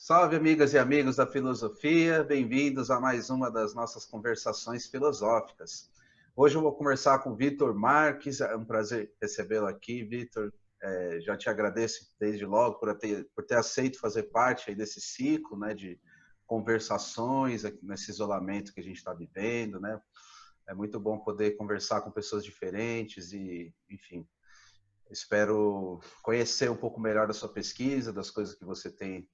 Salve, amigas e amigos da filosofia, bem-vindos a mais uma das nossas conversações filosóficas. Hoje eu vou conversar com o Vitor Marques, é um prazer recebê-lo aqui, Vitor. Já te agradeço desde logo por ter aceito fazer parte aí desse ciclo, né, de conversações aqui nesse isolamento que a gente está vivendo, né? É muito bom poder conversar com pessoas diferentes e, enfim, espero conhecer um pouco melhor da sua pesquisa, das coisas que você tem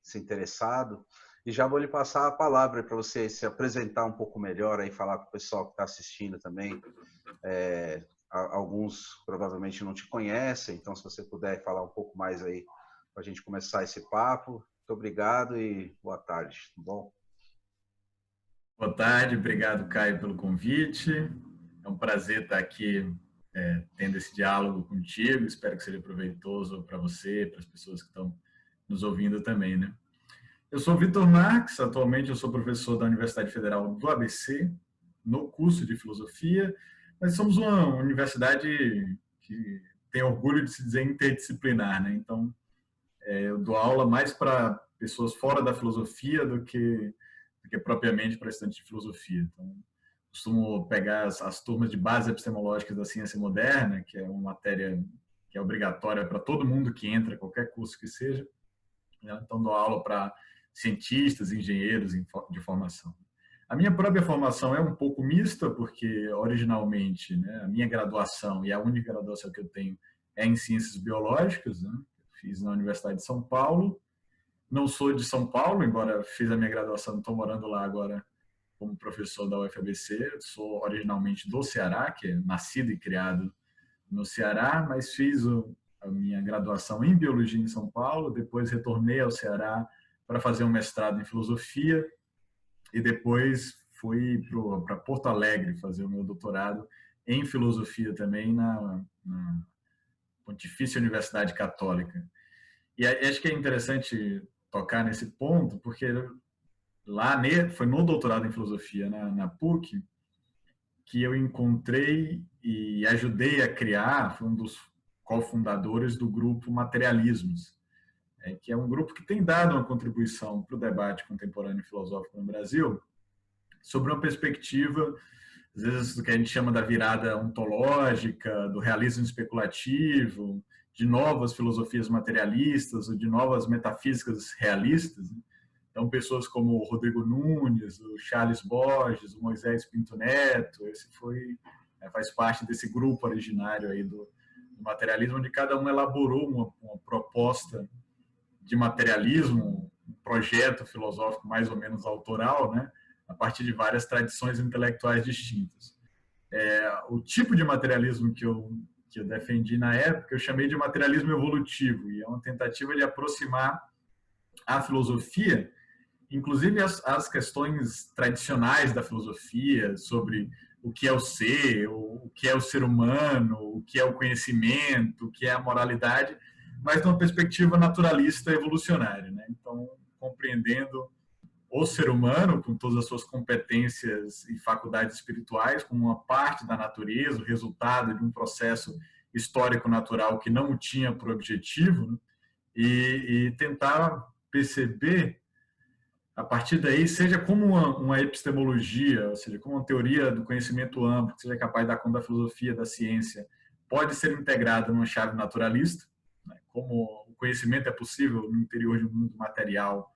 se interessado. E já vou lhe passar a palavra para você se apresentar um pouco melhor, aí falar com o pessoal que está assistindo também. Alguns provavelmente não te conhecem, então se você puder falar um pouco mais aí para a gente começar esse papo. Muito obrigado e boa tarde, tá bom? Boa tarde, obrigado, Caio, pelo convite. É um prazer estar aqui tendo esse diálogo contigo. Espero que seja proveitoso para você, para as pessoas que estão nos ouvindo também, né? Eu sou Vitor Marques, atualmente eu sou professor da Universidade Federal do ABC, no curso de Filosofia, mas somos uma universidade que tem orgulho de se dizer interdisciplinar, né? Então, eu dou aula mais para pessoas fora da filosofia do que propriamente para estudantes de filosofia. Então, costumo pegar as turmas de bases epistemológicas da ciência moderna, que é uma matéria que é obrigatória para todo mundo que entra, qualquer curso que seja. Então, dou aula para cientistas, engenheiros de formação. A minha própria formação é um pouco mista, porque originalmente, né, a minha graduação e a única graduação que eu tenho é em ciências biológicas, né? Fiz na Universidade de São Paulo. Não sou de São Paulo, embora fiz a minha graduação, estou morando lá agora como professor da UFABC. Sou originalmente do Ceará, que é nascido e criado no Ceará, mas fiz a minha graduação em biologia em São Paulo, depois retornei ao Ceará para fazer um mestrado em filosofia e depois fui para Porto Alegre fazer o meu doutorado em filosofia também na Pontifícia Universidade Católica. E acho que é interessante tocar nesse ponto, porque lá foi no doutorado em filosofia na PUC que eu encontrei e ajudei a criar, fui um dos cofundadores do grupo Materialismos, que é um grupo que tem dado uma contribuição para o debate contemporâneo filosófico no Brasil, sobre uma perspectiva, às vezes, do que a gente chama da virada ontológica, do realismo especulativo, de novas filosofias materialistas ou de novas metafísicas realistas. Então, pessoas como o Rodrigo Nunes, o Charles Borges, o Moisés Pinto Neto, esse faz parte desse grupo originário aí do materialismo, onde cada um elaborou uma proposta de materialismo, um projeto filosófico mais ou menos autoral, né, a partir de várias tradições intelectuais distintas. O tipo de materialismo que eu defendi na época, eu chamei de materialismo evolutivo, e é uma tentativa de aproximar a filosofia, inclusive as questões tradicionais da filosofia, sobre o que é o ser, o que é o ser humano, o que é o conhecimento, o que é a moralidade, mas de uma perspectiva naturalista evolucionária, né? Então, compreendendo o ser humano, com todas as suas competências e faculdades espirituais, como uma parte da natureza, o resultado de um processo histórico-natural que não o tinha por objetivo, né? E tentar perceber, a partir daí, seja como uma epistemologia, ou seja, como uma teoria do conhecimento amplo, que seja capaz de dar conta da filosofia, da ciência, pode ser integrada numa chave naturalista, né? Como o conhecimento é possível no interior de um mundo material,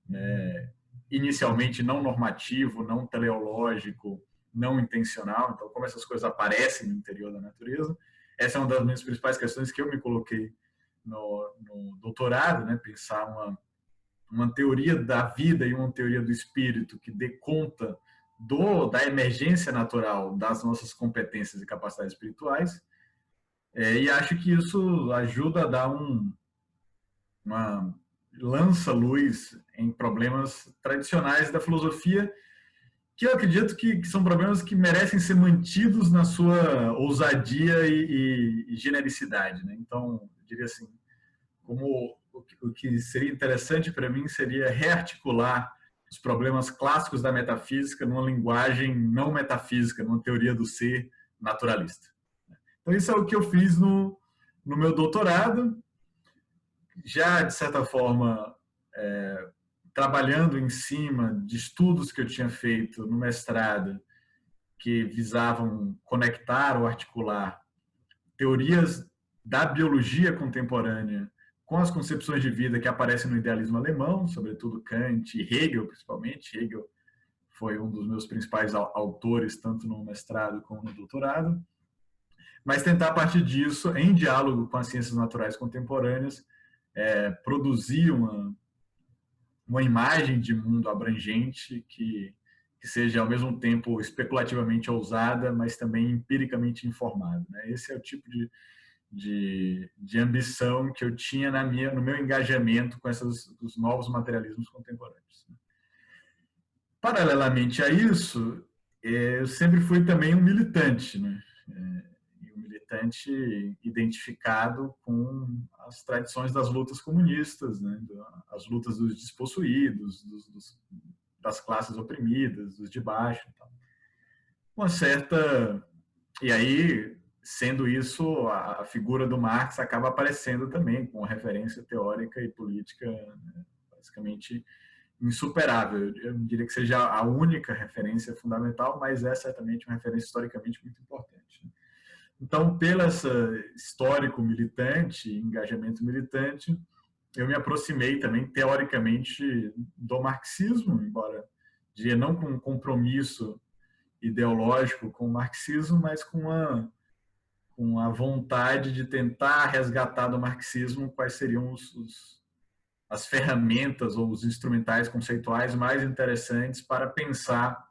né, inicialmente não normativo, não teleológico, não intencional. Então, como essas coisas aparecem no interior da natureza, essa é uma das minhas principais questões que eu me coloquei no doutorado, né, pensar uma teoria da vida e uma teoria do espírito que dê conta da emergência natural das nossas competências e capacidades espirituais. E acho que isso ajuda a dar uma lança luz em problemas tradicionais da filosofia, que eu acredito que são problemas que merecem ser mantidos na sua ousadia e genericidade, né? Então, eu diria assim, como o que seria interessante para mim seria rearticular os problemas clássicos da metafísica numa linguagem não metafísica, numa teoria do ser naturalista. Então, isso é o que eu fiz no meu doutorado. Já, de certa forma, trabalhando em cima de estudos que eu tinha feito no mestrado, que visavam conectar ou articular teorias da biologia contemporânea com as concepções de vida que aparecem no idealismo alemão, sobretudo Kant e Hegel, principalmente. Hegel foi um dos meus principais autores, tanto no mestrado como no doutorado. Mas tentar, a partir disso, em diálogo com as ciências naturais contemporâneas, produzir uma imagem de mundo abrangente que seja, ao mesmo tempo, especulativamente ousada, mas também empiricamente informada, né? Esse é o tipo de ambição que eu tinha no meu engajamento com os novos materialismos contemporâneos. Paralelamente a isso, eu sempre fui também um militante, né? Um militante identificado com as tradições das lutas comunistas, né? As lutas dos despossuídos, das classes oprimidas, dos de baixo. Tal. Uma certa... E aí, sendo isso, a figura do Marx acaba aparecendo também com referência teórica e política, né, basicamente insuperável. Eu não diria que seja a única referência fundamental, mas é certamente uma referência historicamente muito importante. Então, pelo esse histórico militante, engajamento militante, eu me aproximei também, teoricamente, do marxismo, embora não com um compromisso ideológico com o marxismo, mas com a vontade de tentar resgatar do marxismo quais seriam as ferramentas ou os instrumentais conceituais mais interessantes para pensar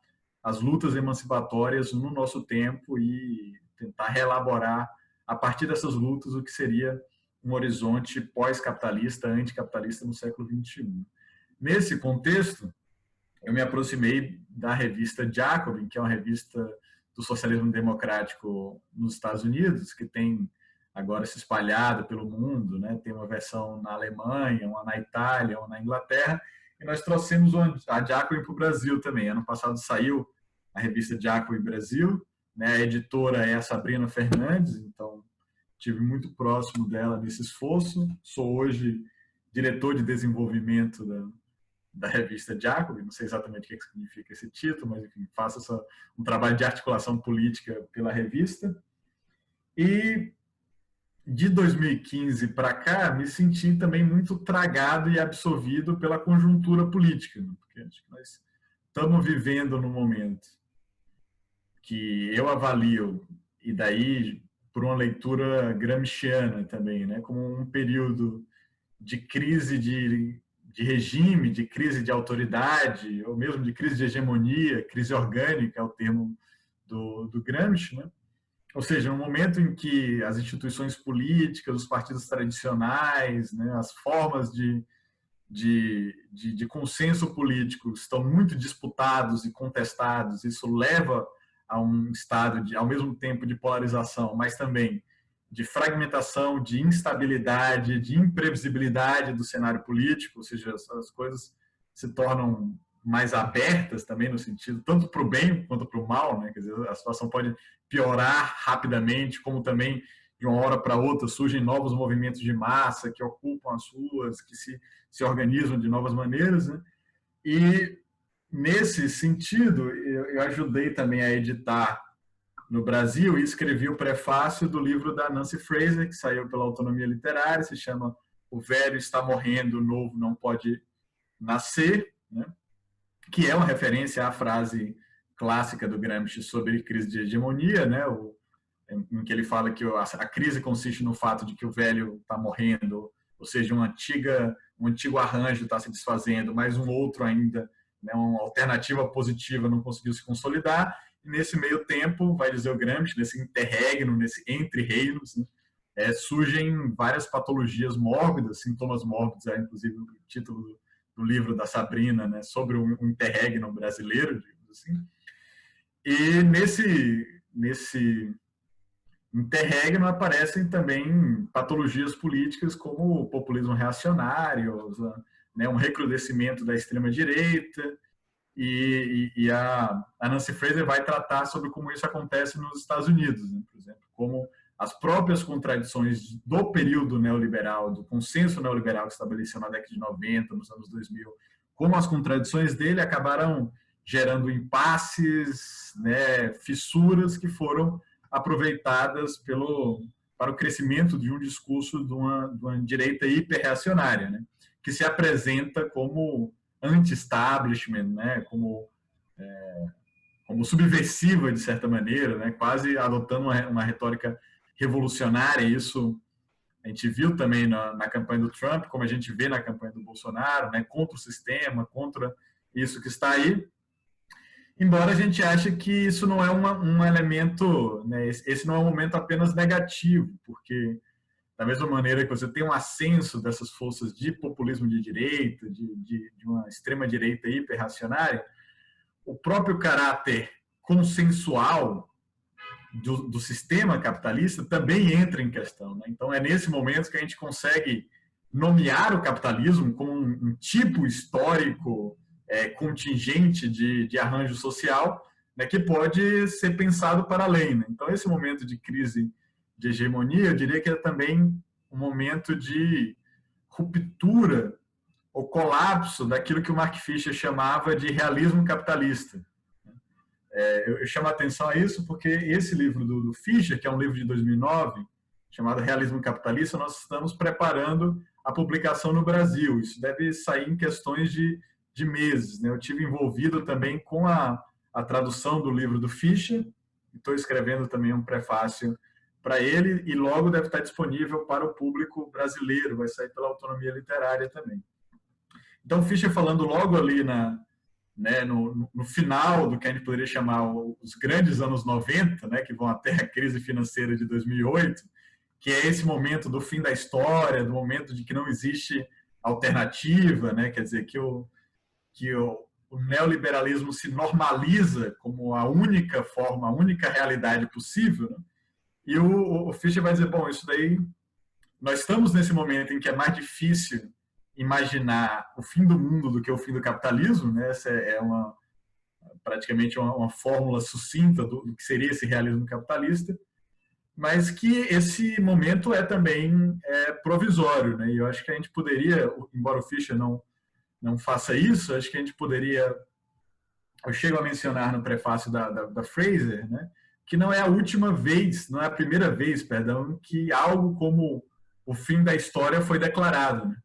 as lutas emancipatórias no nosso tempo e tentar reelaborar, a partir dessas lutas, o que seria um horizonte pós-capitalista, anticapitalista no século XXI. Nesse contexto, eu me aproximei da revista Jacobin, que é uma revista do socialismo democrático nos Estados Unidos, que tem agora se espalhado pelo mundo, né? Tem uma versão na Alemanha, uma na Itália, uma na Inglaterra, e nós trouxemos a Jacobin para o Brasil também. Ano passado saiu a revista Jacobin Brasil, né? A editora é a Sabrina Fernandes, então estive muito próximo dela nesse esforço. Sou hoje diretor de desenvolvimento da revista Jacobin, não sei exatamente o que significa esse título, mas enfim, faço um trabalho de articulação política pela revista. E de 2015 para cá, me senti também muito tragado e absorvido pela conjuntura política, né? Porque acho que nós estamos vivendo num momento que eu avalio, e daí por uma leitura gramsciana também, né, como um período de crise de regime, de crise de autoridade, ou mesmo de crise de hegemonia, crise orgânica é o termo do Gramsci, né? Ou seja, um momento em que as instituições políticas, os partidos tradicionais, né, as formas de consenso político estão muito disputados e contestados. Isso leva a um estado, ao mesmo tempo, de polarização, mas também de fragmentação, de instabilidade, de imprevisibilidade do cenário político, ou seja, as coisas se tornam mais abertas também no sentido, tanto para o bem quanto para o mal, né? Quer dizer, a situação pode piorar rapidamente, como também de uma hora para outra surgem novos movimentos de massa que ocupam as ruas, que se organizam de novas maneiras, né? E nesse sentido, eu ajudei também a editar no Brasil e escrevi o prefácio do livro da Nancy Fraser, que saiu pela Autonomia Literária, se chama O Velho Está Morrendo, o Novo Não Pode Nascer, né? Que é uma referência à frase clássica do Gramsci sobre crise de hegemonia, né? Em que ele fala que a crise consiste no fato de que o velho está morrendo, ou seja, um antigo arranjo está se desfazendo, mas um outro ainda, né, uma alternativa positiva não conseguiu se consolidar. E nesse meio tempo, vai dizer o Gramsci, nesse interregno, nesse entre-reinos, né, surgem várias patologias mórbidas, sintomas mórbidos, inclusive o título do livro da Sabrina, né, sobre o interregno brasileiro, digamos assim. E nesse interregno aparecem também patologias políticas como o populismo reacionário, né, um recrudescimento da extrema-direita, e a Nancy Fraser vai tratar sobre como isso acontece nos Estados Unidos, né, por exemplo, como as próprias contradições do período neoliberal, do consenso neoliberal que estabeleceu na década de 90, nos anos 2000, como as contradições dele acabaram gerando impasses, né, fissuras que foram aproveitadas para o crescimento de um discurso de uma direita hiperreacionária, né, que se apresenta como anti-establishment, né, como subversiva, de certa maneira, né, quase adotando uma retórica revolucionária. Isso a gente viu também na campanha do Trump, como a gente vê na campanha do Bolsonaro, né, contra o sistema, contra isso que está aí. Embora a gente ache que isso não é um elemento, né, esse não é um momento apenas negativo, porque da mesma maneira que você tem um ascenso dessas forças de populismo de direita, de uma extrema-direita hiperreacionária, o próprio caráter consensual do sistema capitalista também entra em questão, né? Então é nesse momento que a gente consegue nomear o capitalismo como um tipo histórico contingente de arranjo social, né, que pode ser pensado para além, né? Então esse momento de crise de hegemonia, eu diria que é também um momento de ruptura ou colapso daquilo que o Mark Fisher chamava de realismo capitalista. Eu chamo a atenção a isso porque esse livro do Fischer, que é um livro de 2009, chamado Realismo Capitalista, nós estamos preparando a publicação no Brasil. Isso deve sair em questões de meses, né? Eu tive envolvido também com a tradução do livro do Fischer, estou escrevendo também um prefácio para ele e logo deve estar disponível para o público brasileiro, vai sair pela Autonomia Literária também. Então, Fischer falando logo ali no final do que a gente poderia chamar os grandes anos 90, né, que vão até a crise financeira de 2008, que é esse momento do fim da história, do momento de que não existe alternativa, né, quer dizer, que o neoliberalismo se normaliza como a única forma, a única realidade possível, né? E o Fischer vai dizer, bom, isso daí, nós estamos nesse momento em que é mais difícil imaginar o fim do mundo do que o fim do capitalismo, né? Essa é praticamente uma fórmula sucinta do que seria esse realismo capitalista, mas que esse momento é também provisório, né? E eu acho que a gente poderia, embora o Fischer não faça isso, acho que a gente poderia, eu chego a mencionar no prefácio da Fraser, né, que não é a última vez, não é a primeira vez, perdão, que algo como o fim da história foi declarado, né?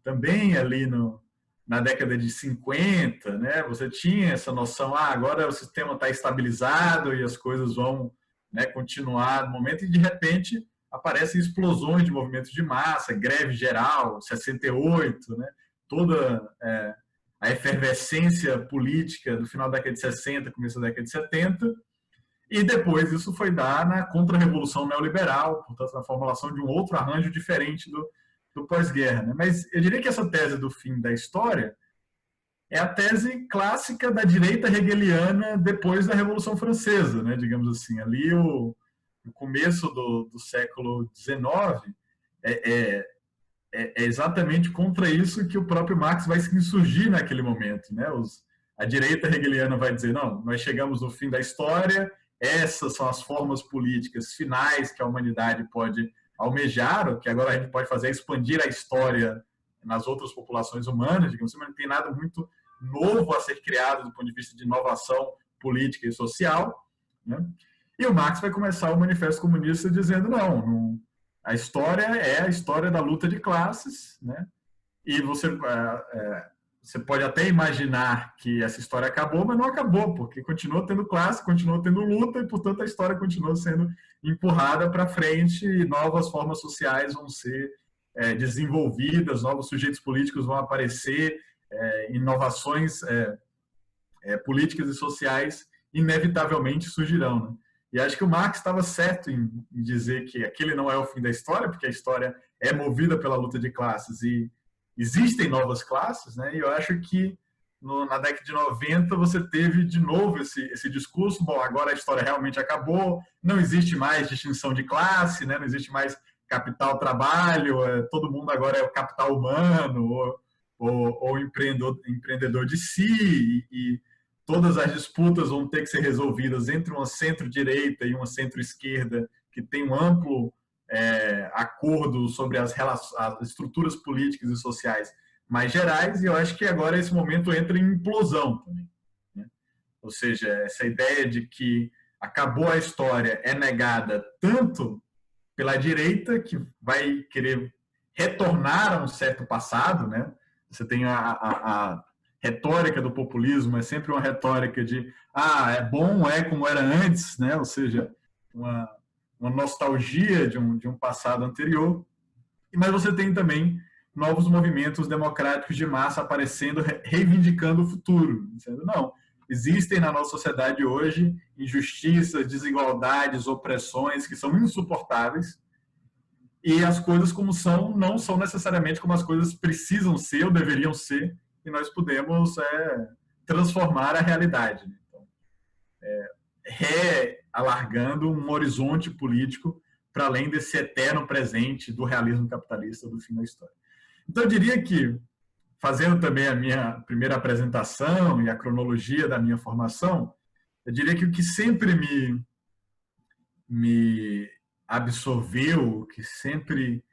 Também ali na década de 50, né, você tinha essa noção, agora o sistema está estabilizado e as coisas vão, né, continuar no momento, e de repente aparecem explosões de movimentos de massa, greve geral, 68, né, toda a efervescência política do final da década de 60, começo da década de 70, e depois isso foi dar na contra-revolução neoliberal, portanto, na formulação de um outro arranjo diferente do pós-guerra, né? Mas eu diria que essa tese do fim da história é a tese clássica da direita hegeliana depois da Revolução Francesa, né? Digamos assim, ali o começo do século XIX é exatamente contra isso que o próprio Marx vai se insurgir naquele momento, né? A direita hegeliana vai dizer, não, nós chegamos no fim da história, essas são as formas políticas finais que a humanidade pode almejar, o que agora a gente pode fazer é expandir a história nas outras populações humanas, digamos assim, mas não tem nada muito novo a ser criado do ponto de vista de inovação política e social, né? E o Marx vai começar o Manifesto Comunista dizendo, não, a história é a história da luta de classes, né? E você pode até imaginar que essa história acabou, mas não acabou, porque continua tendo classe, continua tendo luta, e, portanto, a história continua sendo empurrada para frente e novas formas sociais vão ser desenvolvidas, novos sujeitos políticos vão aparecer, inovações políticas e sociais inevitavelmente surgirão, né? E acho que o Marx estava certo em dizer que aquele não é o fim da história, porque a história é movida pela luta de classes e existem novas classes, né? E eu acho que na década de 90 você teve de novo esse discurso, bom, agora a história realmente acabou, não existe mais distinção de classe, né? Não existe mais capital-trabalho, todo mundo agora é o capital humano ou empreendedor de si, e todas as disputas vão ter que ser resolvidas entre uma centro-direita e uma centro-esquerda que tem um amplo acordo sobre as estruturas políticas e sociais mais gerais, e eu acho que agora esse momento entra em implosão também, né? Ou seja, essa ideia de que acabou a história é negada tanto pela direita, que vai querer retornar a um certo passado, né? Você tem a retórica do populismo, é sempre uma retórica de é bom, é como era antes, né? Ou seja, uma nostalgia de um passado anterior. Mas você tem também novos movimentos democráticos de massa aparecendo, reivindicando o futuro, dizendo, não, existem na nossa sociedade hoje injustiças, desigualdades, opressões que são insuportáveis, e as coisas como são não são necessariamente como as coisas precisam ser ou deveriam ser, e nós podemos transformar a realidade. Então, realargando um horizonte político para além desse eterno presente do realismo capitalista do fim da história. Então, eu diria que, fazendo também a minha primeira apresentação e a cronologia da minha formação, eu diria que o que sempre me absorveu, o que sempre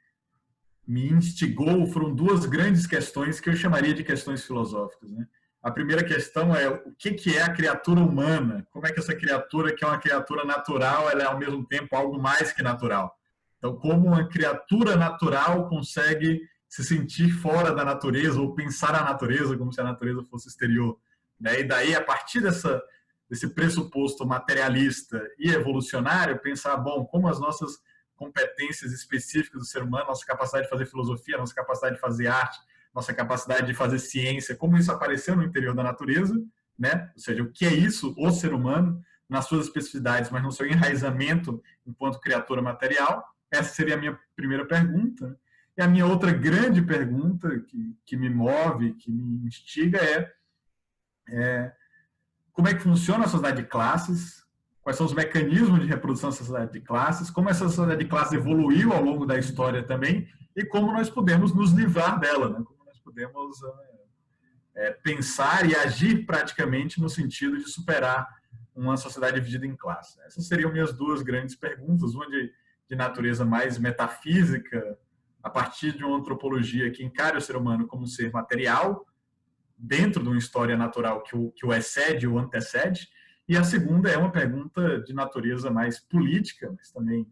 me instigou, foram duas grandes questões que eu chamaria de questões filosóficas, né? A primeira questão é o que é a criatura humana? Como é que essa criatura, que é uma criatura natural, ela é ao mesmo tempo algo mais que natural? Então, como uma criatura natural consegue se sentir fora da natureza ou pensar a natureza como se a natureza fosse exterior, né? E daí, a partir desse pressuposto materialista e evolucionário, pensar, bom, como as nossas competências específicas do ser humano, nossa capacidade de fazer filosofia, nossa capacidade de fazer arte, nossa capacidade de fazer ciência, como isso apareceu no interior da natureza, né? Ou seja, o que é isso, o ser humano, nas suas especificidades, mas no seu enraizamento enquanto criatura material. Essa seria a minha primeira pergunta. E a minha outra grande pergunta, que me move, que me instiga, é como é que funciona a sociedade de classes, quais são os mecanismos de reprodução da sociedade de classes, como essa sociedade de classes evoluiu ao longo da história também, e como nós podemos nos livrar dela, né? Como nós podemos pensar e agir praticamente no sentido de superar uma sociedade dividida em classes. Essas seriam minhas duas grandes perguntas, uma de natureza mais metafísica, a partir de uma antropologia que encara o ser humano como um ser material, dentro de uma história natural que o excede ou antecede, e a segunda é uma pergunta de natureza mais política, mas também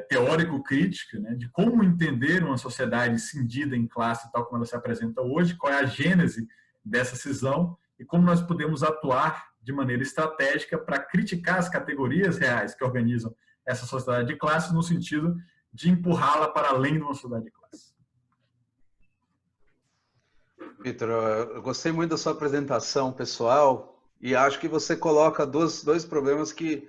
teórico-crítica, né, de como entender uma sociedade cindida em classe tal como ela se apresenta hoje, qual é a gênese dessa cisão e como nós podemos atuar de maneira estratégica para criticar as categorias reais que organizam essa sociedade de classe no sentido de empurrá-la para além de uma sociedade de classe. Vitor, eu gostei muito da sua apresentação pessoal e acho que você coloca dois problemas que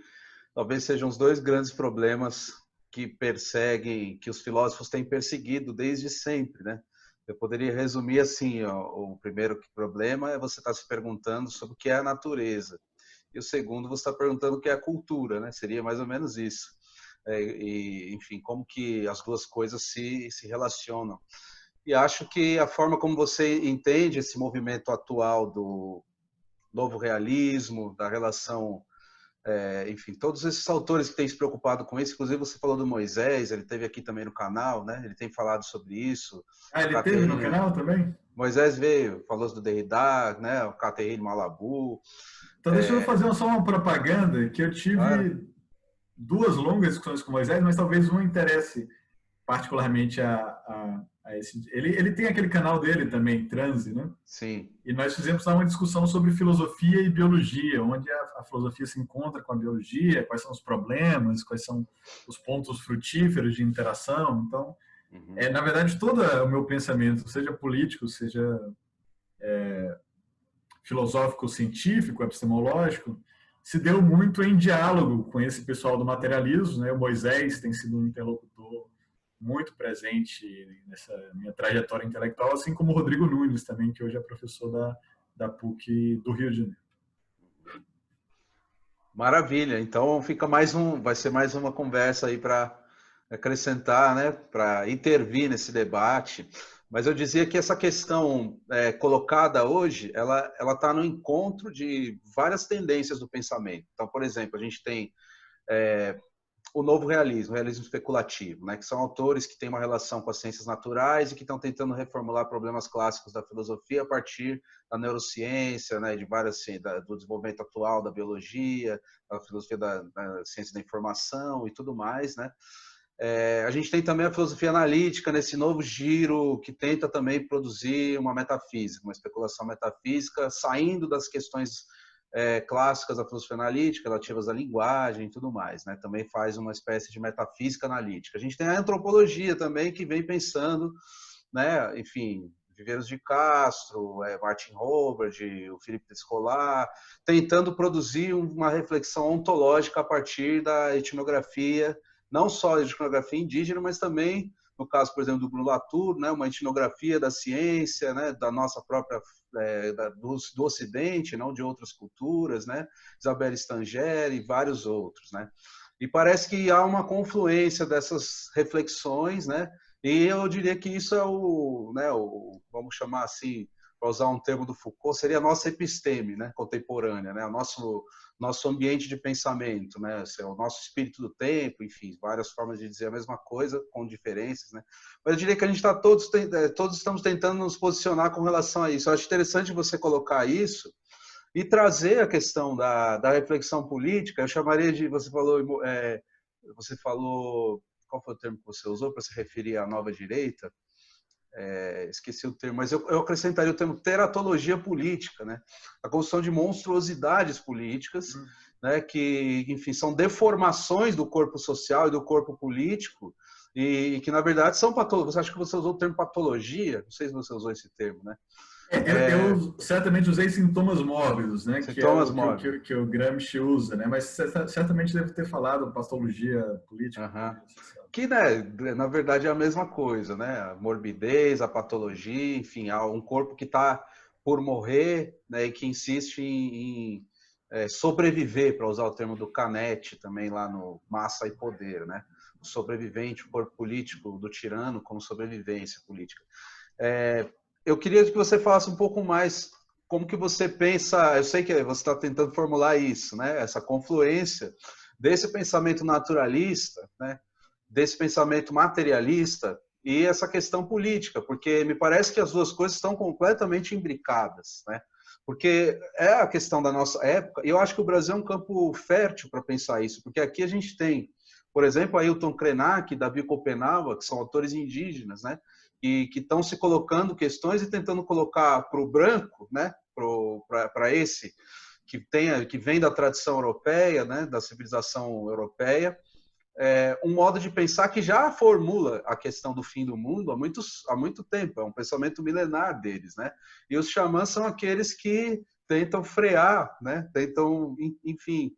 talvez sejam os dois grandes problemas que perseguem, que os filósofos têm perseguido desde sempre, né? Eu poderia resumir assim, ó, o primeiro problema é você estar se perguntando sobre o que é a natureza, e o segundo você está perguntando o que é a cultura, né? Seria mais ou menos isso. E, enfim, como que as duas coisas se relacionam. E acho que a forma como você entende esse movimento atual do novo realismo, da relação, enfim, todos esses autores que têm se preocupado com isso, inclusive você falou do Moisés, ele esteve aqui também no canal, né? Ele tem falado sobre isso. Ele teve no canal também? Moisés veio, falou do Derrida, né? O Catherine Malabou. Então deixa eu fazer só uma propaganda, que eu tive duas longas discussões com Moisés, mas talvez uma interesse particularmente a esse. Ele tem aquele canal dele também, Transe, né? Sim. E nós fizemos lá uma discussão sobre filosofia e biologia, onde a filosofia se encontra com a biologia, quais são os problemas, quais são os pontos frutíferos de interação. Então, na verdade, todo o meu pensamento, seja político, seja filosófico, científico, epistemológico, se deu muito em diálogo com esse pessoal do materialismo, né? O Moisés tem sido um interlocutor muito presente nessa minha trajetória intelectual, assim como o Rodrigo Nunes também, que hoje é professor da PUC do Rio de Janeiro. Maravilha. Então vai ser mais uma conversa aí para acrescentar, né, para intervir nesse debate. Mas eu dizia que essa questão colocada hoje, ela está no encontro de várias tendências do pensamento. Então, por exemplo, a gente tem o novo realismo, o realismo especulativo, né? Que são autores que têm uma relação com as ciências naturais e que estão tentando reformular problemas clássicos da filosofia a partir da neurociência, né? De várias do desenvolvimento atual da biologia, da filosofia da ciência da informação e tudo mais, né? A gente tem também a filosofia analítica nesse novo giro que tenta também produzir uma metafísica, uma especulação metafísica, saindo das questões clássicas da filosofia analítica, relativas à linguagem e tudo mais, né? Também faz uma espécie de metafísica analítica. A gente tem a antropologia também, que vem pensando, né? Enfim, Viveiros de Castro, Martin Robert, o Philippe Descolar, tentando produzir uma reflexão ontológica a partir da etnografia, não só a etnografia indígena, mas também, no caso, por exemplo, do Bruno Latour, né, uma etnografia da ciência, né, da nossa própria, do Ocidente, não de outras culturas, né, Isabelle Stangeri e vários outros, né. E parece que há uma confluência dessas reflexões, né, e eu diria que isso é vamos chamar assim, para usar um termo do Foucault, seria a nossa episteme, né, contemporânea, né, o nosso ambiente de pensamento, né, o nosso espírito do tempo, enfim, várias formas de dizer a mesma coisa, com diferenças, né. Mas eu diria que a gente está todos estamos tentando nos posicionar com relação a isso. Eu acho interessante você colocar isso e trazer a questão da reflexão política. Eu chamaria de, você falou, qual foi o termo que você usou para se referir à nova direita? Esqueci o termo, mas eu acrescentaria o termo teratologia política, né? A construção de monstruosidades políticas, né? Que, enfim, são deformações do corpo social e do corpo político e que, na verdade, são patologias. Você acha que você usou o termo patologia? Não sei se você usou esse termo, né? Eu certamente usei sintomas mórbidos, né? Sintomas mórbidos. Que o Gramsci usa, né? Mas certamente deve ter falado patologia política. Que, né, na verdade, é a mesma coisa, né? A morbidez, a patologia, enfim, há um corpo que está por morrer, né, e que insiste em sobreviver, para usar o termo do Canetti, também lá no Massa e Poder, né? O sobrevivente, o corpo político do tirano como sobrevivência política. Eu queria que você falasse um pouco mais como que você pensa, eu sei que você está tentando formular isso, né? Essa confluência desse pensamento naturalista, né? Desse pensamento materialista e essa questão política, porque me parece que as duas coisas estão completamente imbricadas, né? Porque é a questão da nossa época, e eu acho que o Brasil é um campo fértil para pensar isso, porque aqui a gente tem, por exemplo, Ailton Krenak, Davi Kopenawa, que são autores indígenas, né? E que estão se colocando questões e tentando colocar para o branco, né? Para esse que vem da tradição europeia, né? Da civilização europeia, um modo de pensar que já formula a questão do fim do mundo há muito tempo, é um pensamento milenar deles, né? E os xamãs são aqueles que tentam frear, né? Tentam, enfim,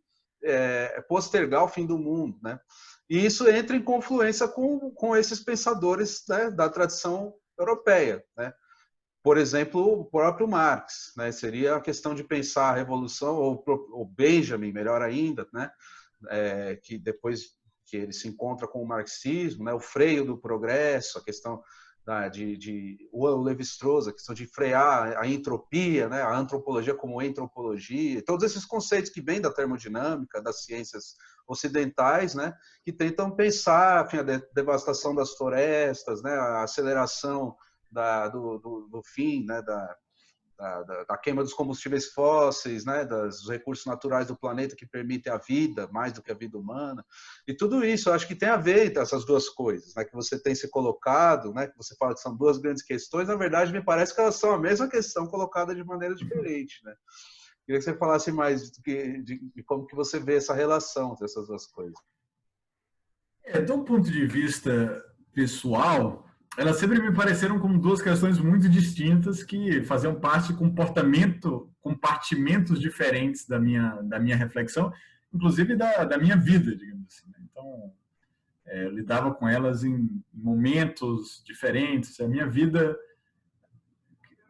postergar o fim do mundo, né? E isso entra em confluência com esses pensadores, né, da tradição europeia, né? Por exemplo, o próprio Marx, né? Seria a questão de pensar a revolução, ou Benjamin, melhor ainda, né? Que depois que ele se encontra com o marxismo, né, o freio do progresso, a questão o Levi-Strauss, a questão de frear a entropia, né, a antropologia como entropologia, todos esses conceitos que vêm da termodinâmica, das ciências ocidentais, né, que tentam pensar, enfim, a devastação das florestas, né, a aceleração do fim, né, da queima dos combustíveis fósseis, né, dos recursos naturais do planeta que permitem a vida, mais do que a vida humana. E tudo isso, eu acho que tem a ver essas duas coisas, né, que você tem se colocado, né, que você fala que são duas grandes questões, na verdade, me parece que elas são a mesma questão colocada de maneira diferente, né? Queria que você falasse mais de como que você vê essa relação entre essas duas coisas. De um ponto de vista pessoal, elas sempre me pareceram como duas questões muito distintas que faziam parte de compartimentos diferentes da minha reflexão, inclusive da minha vida, digamos assim. Então, eu lidava com elas em momentos diferentes. A minha vida,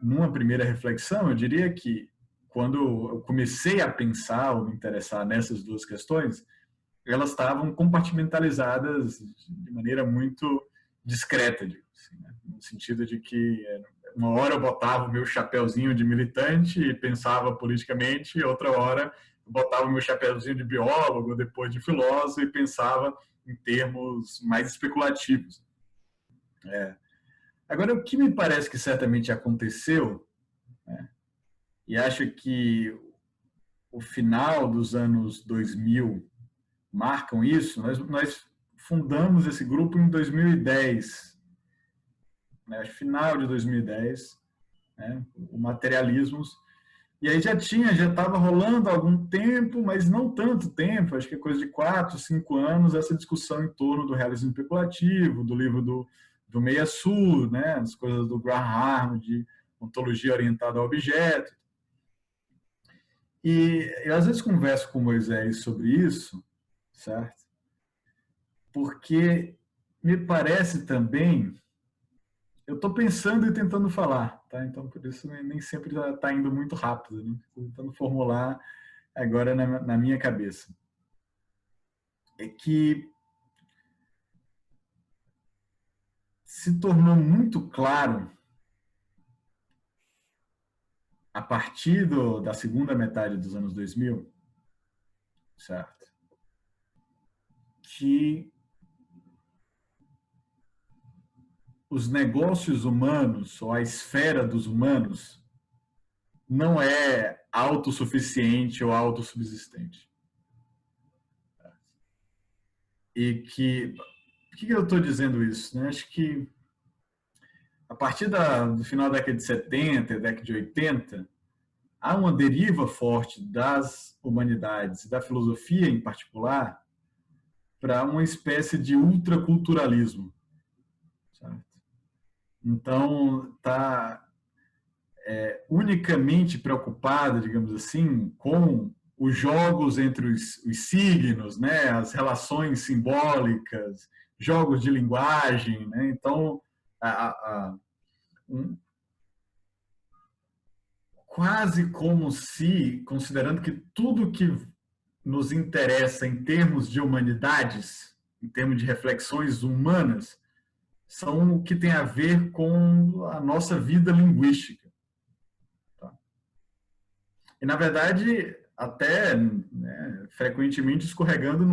numa primeira reflexão, eu diria que quando eu comecei a pensar ou me interessar nessas duas questões, elas estavam compartimentalizadas de maneira muito discreta, assim, né? No sentido de que uma hora eu botava o meu chapéuzinho de militante e pensava politicamente, e outra hora eu botava meu chapéuzinho de biólogo, depois de filósofo, e pensava em termos mais especulativos. Agora, o que me parece que certamente aconteceu, né, e acho que o final dos anos 2000 marcam isso, nós fundamos esse grupo em 2010, né, final de 2010, né, o Materialismos, e aí já estava rolando há algum tempo, mas não tanto tempo, acho que é coisa de 4, 5 anos, essa discussão em torno do realismo especulativo, do livro do Meia Sul, né, as coisas do Graham, de ontologia orientada ao objeto. E eu às vezes converso com o Moisés sobre isso, certo? Porque me parece também, eu estou pensando e tentando falar, tá? Então por isso nem sempre está indo muito rápido, né? Estou tentando formular agora na minha cabeça. É que se tornou muito claro a partir da segunda metade dos anos 2000, certo? Que os negócios humanos, ou a esfera dos humanos, não é autossuficiente ou autossubsistente. E que... Por que eu estou dizendo isso? Né? Acho que a partir do final da década de 70, década de 80, há uma deriva forte das humanidades, da filosofia em particular, para uma espécie de ultraculturalismo. Certo? Então, está unicamente preocupada, digamos assim, com os jogos entre os signos, né? As relações simbólicas, jogos de linguagem. Né? Então, quase como se, considerando que tudo que nos interessa em termos de humanidades, em termos de reflexões humanas, são o que tem a ver com a nossa vida linguística. Tá? E, na verdade, até né, frequentemente escorregando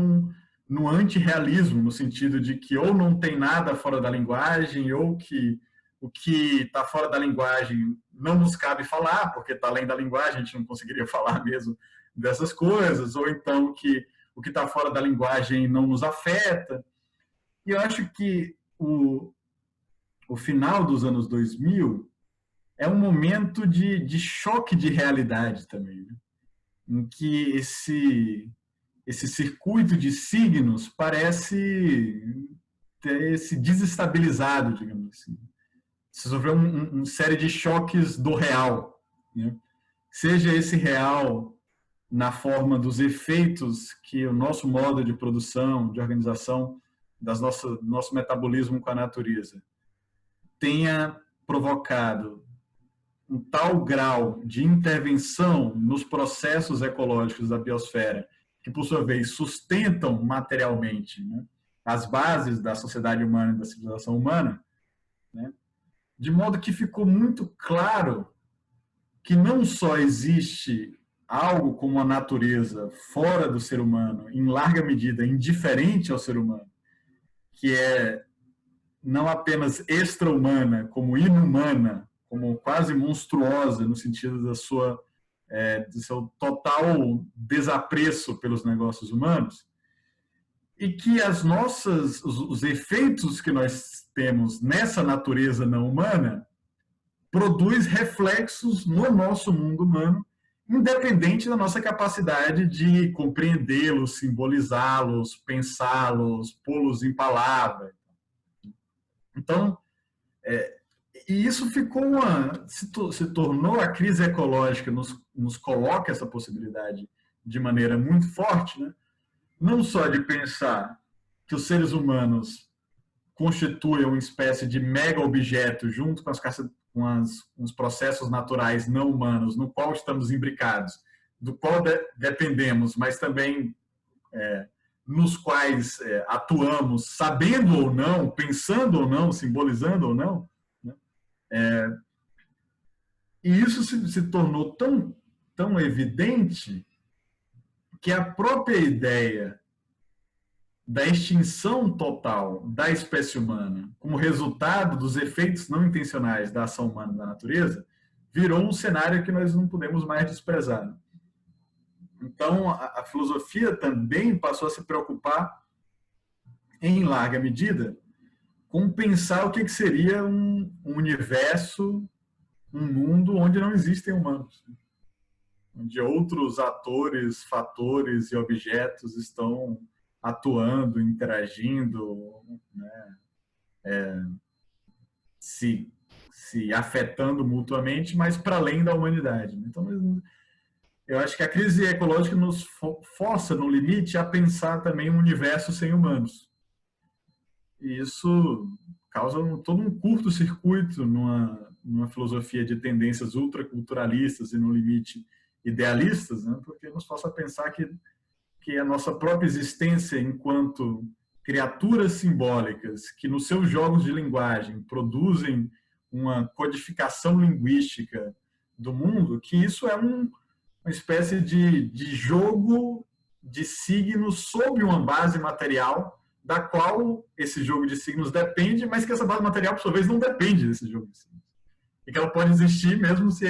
num antirrealismo, no sentido de que ou não tem nada fora da linguagem, ou que o que está fora da linguagem não nos cabe falar, porque está além da linguagem, a gente não conseguiria falar mesmo dessas coisas, ou então que o que está fora da linguagem não nos afeta. E eu acho que o final dos anos 2000 é um momento de choque de realidade também, né? Em que esse circuito de signos parece ter se desestabilizado, digamos assim. Se sofreu uma série de choques do real, né? Seja esse real na forma dos efeitos que o nosso modo de produção, de organização nosso metabolismo com a natureza tenha provocado um tal grau de intervenção nos processos ecológicos da biosfera, que, por sua vez, sustentam materialmente, né, as bases da sociedade humana e da civilização humana, né, de modo que ficou muito claro que não só existe algo como a natureza fora do ser humano, em larga medida indiferente ao ser humano, que é não apenas extra-humana, como inumana, como quase monstruosa no sentido do seu total desapreço pelos negócios humanos, e que os efeitos que nós temos nessa natureza não humana produz reflexos no nosso mundo humano, independente da nossa capacidade de compreendê-los, simbolizá-los, pensá-los, pô-los em palavras. Então, e isso se tornou, a crise ecológica nos coloca essa possibilidade de maneira muito forte, né? Não só de pensar que os seres humanos constituem uma espécie de mega objeto junto com os processos naturais não humanos no qual estamos imbricados, do qual dependemos, mas também nos quais atuamos, sabendo ou não, pensando ou não, simbolizando ou não, né? E isso se tornou tão evidente que a própria ideia da extinção total da espécie humana como resultado dos efeitos não intencionais da ação humana na natureza virou um cenário que nós não podemos mais desprezar. Então, a filosofia também passou a se preocupar, em larga medida, com pensar o que seria um universo, um mundo onde não existem humanos, onde outros atores, fatores e objetos estão atuando, interagindo, né, se afetando mutuamente, mas para além da humanidade. Então, eu acho que a crise ecológica nos força, no limite, a pensar também um universo sem humanos. E isso causa todo um curto-circuito numa filosofia de tendências ultraculturalistas e, no limite, idealistas, né? Porque nos força a pensar que a nossa própria existência enquanto criaturas simbólicas que, nos seus jogos de linguagem, produzem uma codificação linguística do mundo, que isso é uma espécie de jogo de signos sob uma base material da qual esse jogo de signos depende, mas que essa base material, por sua vez, não depende desse jogo de signos. E que ela pode existir mesmo se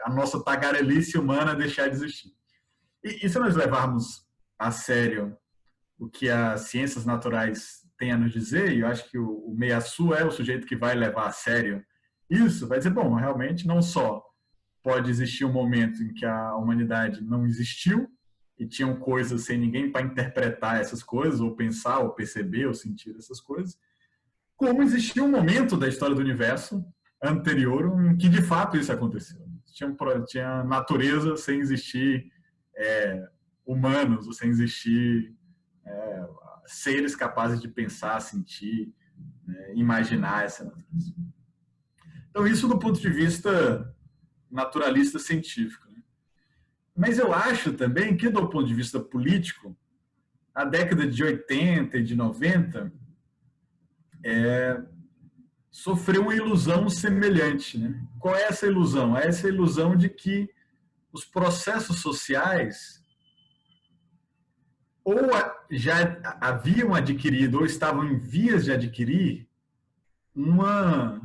a nossa tagarelice humana deixar de existir. E se nós levarmos a sério o que as ciências naturais têm a nos dizer, e eu acho que o Meillassoux é o sujeito que vai levar a sério isso, vai dizer, bom, realmente não só pode existir um momento em que a humanidade não existiu e tinham coisas sem ninguém para interpretar essas coisas, ou pensar, ou perceber, ou sentir essas coisas, como existia um momento da história do universo anterior em que de fato isso aconteceu. Tinha natureza sem existir humanos, ou sem existir seres capazes de pensar, sentir, imaginar essa natureza. Então, isso do ponto de vista naturalista científico. Né? Mas eu acho também que, do ponto de vista político, a década de 80 e de 90 sofreu uma ilusão semelhante. Né? Qual é essa ilusão? É essa ilusão de que os processos sociais ou já haviam adquirido ou estavam em vias de adquirir uma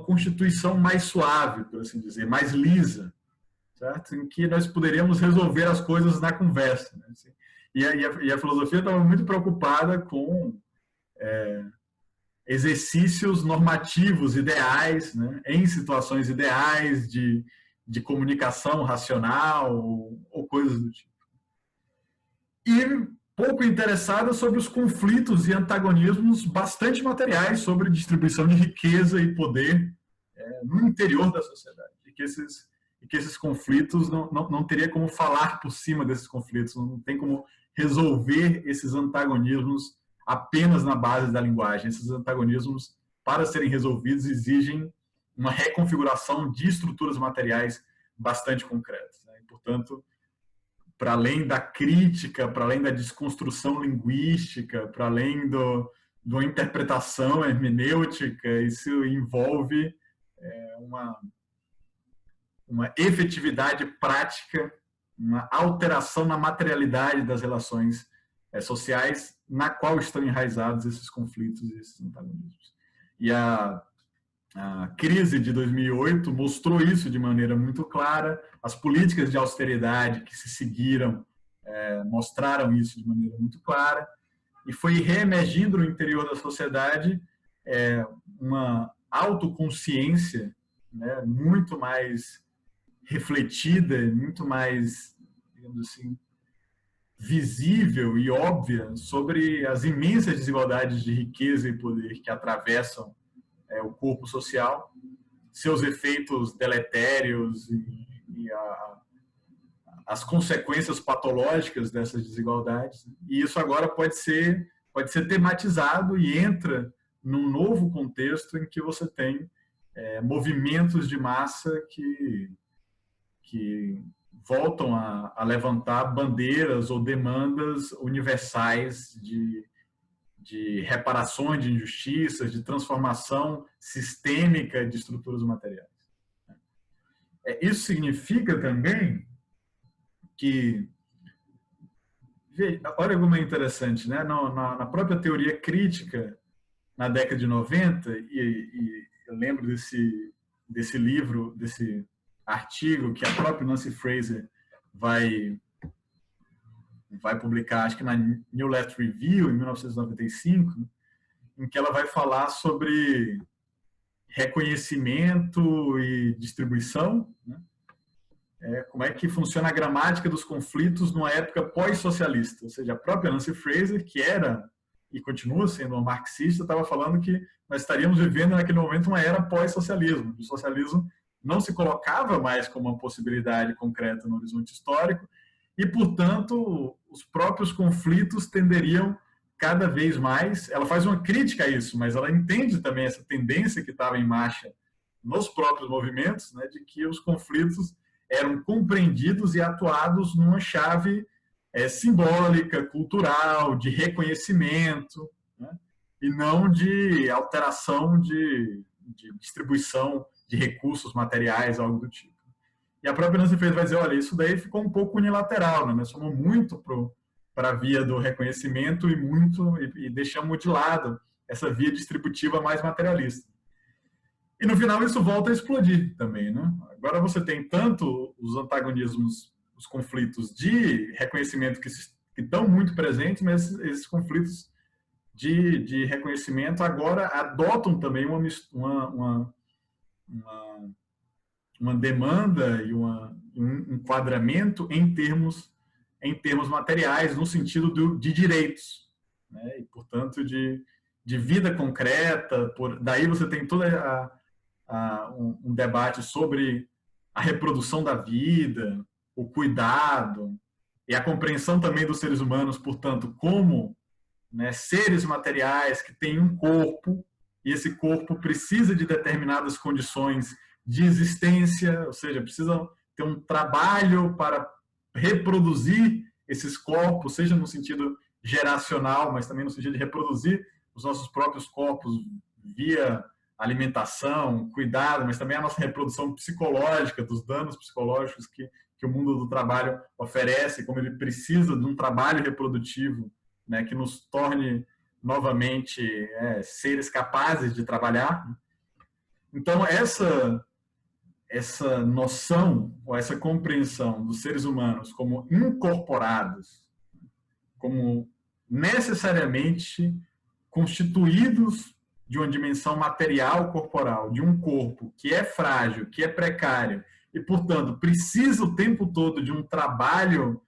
constituição mais suave, por assim dizer, mais lisa, certo? Em que nós poderíamos resolver as coisas na conversa. Né? E a filosofia estava muito preocupada com exercícios normativos ideais, né? Em situações ideais de comunicação racional ou coisas do tipo. E pouco interessada sobre os conflitos e antagonismos bastante materiais sobre distribuição de riqueza e poder no interior da sociedade. E que esses conflitos não teria como falar por cima desses conflitos, não tem como resolver esses antagonismos apenas na base da linguagem. Esses antagonismos, para serem resolvidos, exigem uma reconfiguração de estruturas materiais bastante concretas. Né? E, portanto, para além da crítica, para além da desconstrução linguística, para além de uma interpretação hermenêutica, isso envolve uma efetividade prática, uma alteração na materialidade das relações sociais, na qual estão enraizados esses conflitos e esses antagonismos. E a crise de 2008 mostrou isso de maneira muito clara. As políticas de austeridade que se seguiram mostraram isso de maneira muito clara. E foi reemergindo no interior da sociedade uma autoconsciência, né, muito mais refletida, muito mais, digamos assim, visível e óbvia sobre as imensas desigualdades de riqueza e poder que atravessam o corpo social, seus efeitos deletérios e as consequências patológicas dessas desigualdades. E isso agora pode ser tematizado e entra num novo contexto em que você tem movimentos de massa que voltam a levantar bandeiras ou demandas universais de reparações de injustiças, de transformação sistêmica de estruturas materiais. Isso significa também que olha como é interessante, né? Na própria teoria crítica, na década de 90, e eu lembro desse livro, desse artigo que a própria Nancy Fraser vai publicar, acho que na New Left Review, em 1995, em que ela vai falar sobre reconhecimento e distribuição, né? Como é que funciona a gramática dos conflitos numa época pós-socialista. Ou seja, a própria Nancy Fraser, que era e continua sendo uma marxista, estava falando que nós estaríamos vivendo naquele momento uma era pós-socialismo. O socialismo não se colocava mais como uma possibilidade concreta no horizonte histórico e, portanto, os próprios conflitos tenderiam cada vez mais... Ela faz uma crítica a isso, mas ela entende também essa tendência que estava em marcha nos próprios movimentos, né, de que os conflitos eram compreendidos e atuados numa chave simbólica, cultural, de reconhecimento, né? E não de alteração de distribuição de recursos materiais, algo do tipo. E a própria Nancy Fraser vai dizer, olha, isso daí ficou um pouco unilateral, né? Nós fomos muito para a via do reconhecimento e deixamos de lado essa via distributiva mais materialista. E no final isso volta a explodir também, né? Agora você tem tanto os antagonismos, os conflitos de reconhecimento que estão muito presentes, mas esses conflitos de reconhecimento agora adotam também uma demanda e um enquadramento em termos materiais, no sentido de direitos, né? E, portanto, de vida concreta. Daí você tem toda um debate sobre a reprodução da vida, o cuidado e a compreensão também dos seres humanos, portanto, como, né, seres materiais que têm um corpo, e esse corpo precisa de determinadas condições de existência, ou seja, precisa ter um trabalho para reproduzir esses corpos, seja no sentido geracional, mas também no sentido de reproduzir os nossos próprios corpos via alimentação, cuidado, mas também a nossa reprodução psicológica, dos danos psicológicos que o mundo do trabalho oferece, como ele precisa de um trabalho reprodutivo, né, que nos torne novamente seres capazes de trabalhar. Então, essa noção, ou essa compreensão dos seres humanos como incorporados, como necessariamente constituídos de uma dimensão material corporal, de um corpo que é frágil, que é precário e, portanto, precisa o tempo todo de um trabalho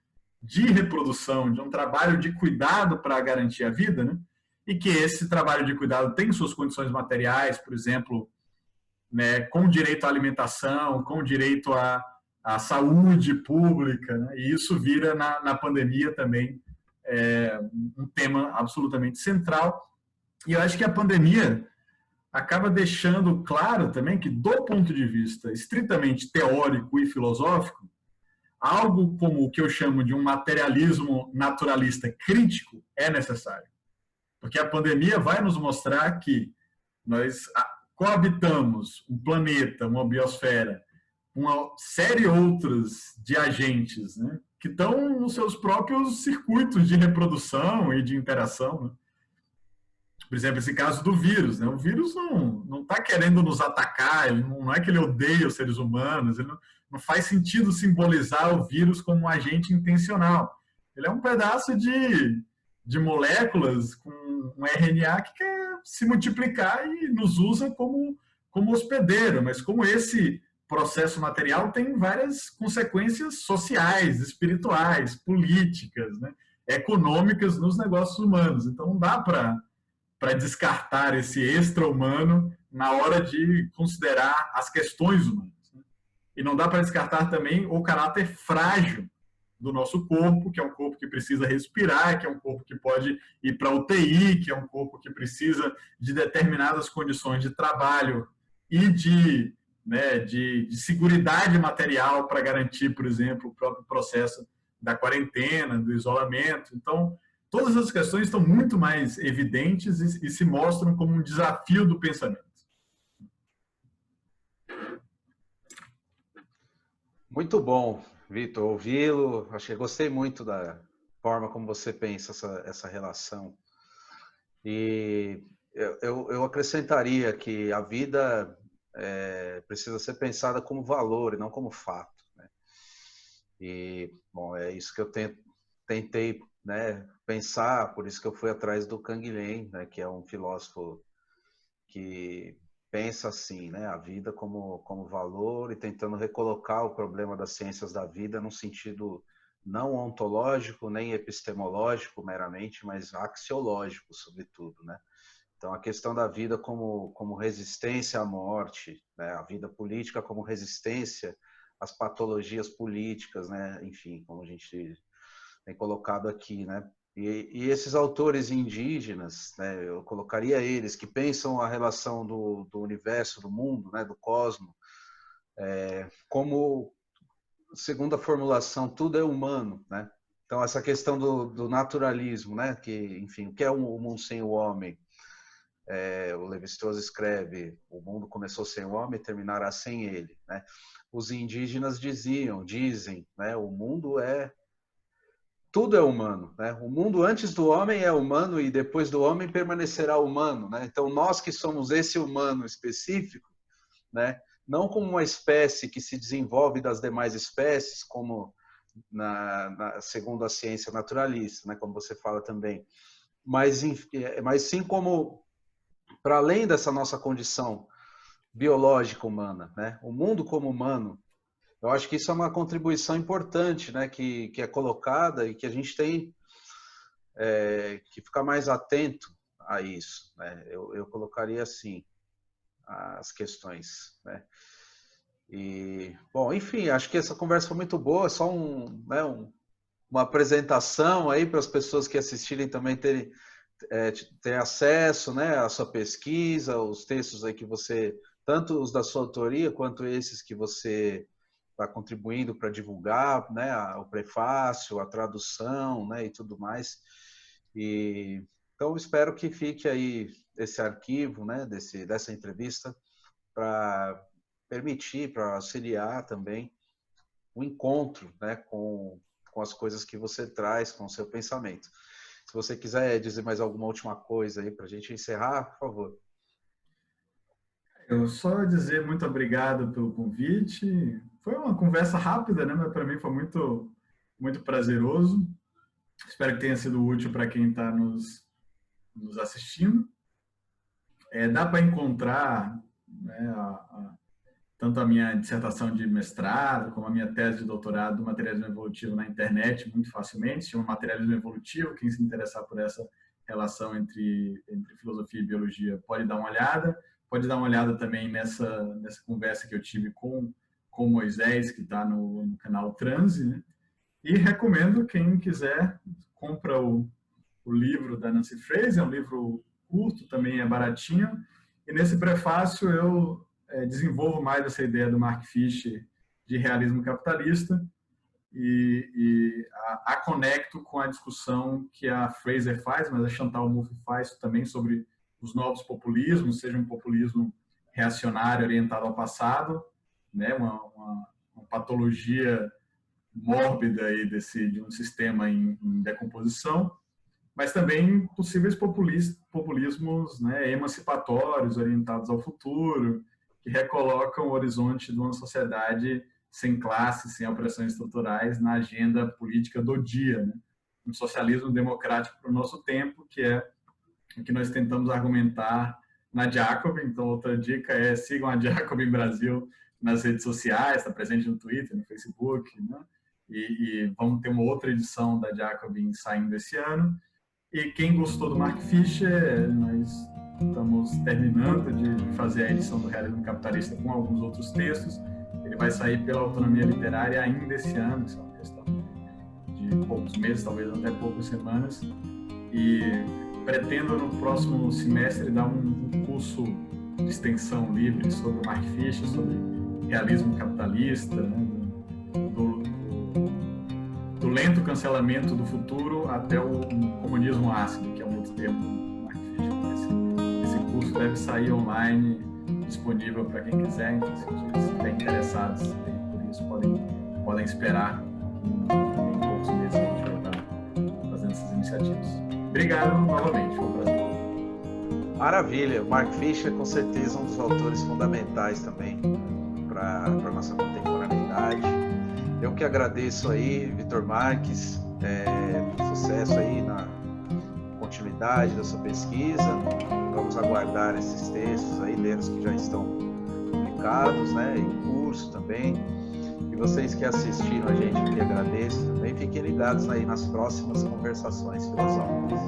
de reprodução, de um trabalho de cuidado para garantir a vida, né? E que esse trabalho de cuidado tem suas condições materiais, por exemplo, né, com direito à alimentação, com direito à saúde pública, né? E isso vira na pandemia também um tema absolutamente central. E eu acho que a pandemia acaba deixando claro também que, do ponto de vista estritamente teórico e filosófico, algo como o que eu chamo de um materialismo naturalista crítico é necessário. Porque a pandemia vai nos mostrar que nós coabitamos um planeta, uma biosfera, uma série outras de agentes, né, que estão nos seus próprios circuitos de reprodução e de interação, né? Por exemplo, esse caso do vírus, né? O vírus não está querendo nos atacar, ele não é que ele odeia os seres humanos, ele não faz sentido simbolizar o vírus como um agente intencional. Ele é um pedaço de moléculas com um RNA que quer se multiplicar e nos usa como hospedeiro, mas como esse processo material tem várias consequências sociais, espirituais, políticas, né, econômicas nos negócios humanos. Então não dá para descartar esse extra-humano na hora de considerar as questões humanas, né? E não dá para descartar também o caráter frágil do nosso corpo, que é um corpo que precisa respirar, que é um corpo que pode ir para a UTI, que é um corpo que precisa de determinadas condições de trabalho e de seguridade material para garantir, por exemplo, o próprio processo da quarentena, do isolamento. Então, todas essas questões estão muito mais evidentes e se mostram como um desafio do pensamento. Muito bom. Vitor, ouvi-lo. Acho que gostei muito da forma como você pensa essa relação. E eu acrescentaria que a vida precisa ser pensada como valor e não como fato, né? E, bom, é isso que eu tentei, né, pensar, por isso que eu fui atrás do Canguilhem, né, que é um filósofo que pensa assim, né, a vida como valor e tentando recolocar o problema das ciências da vida num sentido não ontológico nem epistemológico meramente, mas axiológico, sobretudo, né? Então, a questão da vida como resistência à morte, né? A vida política como resistência às patologias políticas, né? Enfim, como a gente tem colocado aqui, né? E esses autores indígenas, né, eu colocaria eles, que pensam a relação do universo, do mundo, né, do cosmos, como, segundo a formulação, tudo é humano, né? Então, essa questão do naturalismo, né, que, enfim, o que é o mundo sem o homem? O Levi-Strauss escreve, o mundo começou sem o homem e terminará sem ele, né? Os indígenas dizem, né, o mundo tudo é humano, né? O mundo antes do homem é humano e depois do homem permanecerá humano, né? Então nós que somos esse humano específico, né? Não como uma espécie que se desenvolve das demais espécies, como segundo a ciência naturalista, né? Como você fala também, mas sim como para além dessa nossa condição biológica humana, né? O mundo como humano. Eu acho que isso é uma contribuição importante, né, que é colocada e que a gente tem que ficar mais atento a isso, né? Eu colocaria assim as questões, né? E, bom, enfim, acho que essa conversa foi muito boa, só uma apresentação aí para as pessoas que assistirem também ter acesso, né, à sua pesquisa, os textos aí que você, tanto os da sua autoria quanto esses que você está contribuindo para divulgar, né, o prefácio, a tradução, né, e tudo mais. E então espero que fique aí esse arquivo, né, dessa entrevista para permitir, para auxiliar também o encontro, né, com as coisas que você traz, com o seu pensamento. Se você quiser dizer mais alguma última coisa aí para a gente encerrar, por favor. Eu só dizer muito obrigado pelo convite. Foi uma conversa rápida, né? Mas para mim foi muito, muito prazeroso. Espero que tenha sido útil para quem está nos assistindo. Dá para encontrar, né, tanto a minha dissertação de mestrado como a minha tese de doutorado do materialismo evolutivo na internet muito facilmente. Se chama Materialismo Evolutivo. Quem se interessar por essa relação entre filosofia e biologia pode dar uma olhada. Pode dar uma olhada também nessa conversa que eu tive com Moisés, que está no canal Transe, né? E recomendo, quem quiser, compra o livro da Nancy Fraser, é um livro curto, também é baratinho. E nesse prefácio eu desenvolvo mais essa ideia do Mark Fisher de realismo capitalista e a conecto com a discussão que a Fraser faz, mas a Chantal Mouffe faz também sobre os novos populismos, seja um populismo reacionário orientado ao passado, né, uma patologia mórbida aí de um sistema em decomposição, mas também possíveis populismos, né, emancipatórios, orientados ao futuro, que recolocam o horizonte de uma sociedade sem classes, sem opressões estruturais na agenda política do dia, né? Um socialismo democrático para o nosso tempo, que é o que nós tentamos argumentar na Jacobin. Então, outra dica é sigam a Jacobin Brasil nas redes sociais, está presente no Twitter, no Facebook, né? E vamos ter uma outra edição da Jacobin saindo esse ano. E quem gostou do Mark Fisher, nós estamos terminando de fazer a edição do Realismo Capitalista com alguns outros textos. Ele vai sair pela Autonomia Literária ainda esse ano, isso é uma questão de poucos meses, talvez até poucas semanas. E pretendo no próximo semestre dar um curso de extensão livre sobre o Mark Fisher, sobre realismo capitalista, né, do lento cancelamento do futuro até o comunismo ácido, que é um outro termo do Mark Fisher. Esse curso deve sair online, disponível para quem quiser. Então, se vocês estiverem interessados por isso, podem podem esperar. Em poucos meses a gente vai estar fazendo essas iniciativas. Obrigado novamente, foi um prazer. Maravilha, o Mark Fisher com certeza um dos autores fundamentais também para a nossa contemporaneidade. Eu que agradeço aí, Vitor Marques, sucesso aí na continuidade da sua pesquisa. Vamos aguardar esses textos aí, ler os que já estão publicados, né, em curso também. E vocês que assistiram a gente aqui, agradeço também. Fiquem ligados aí nas próximas conversações filosóficas.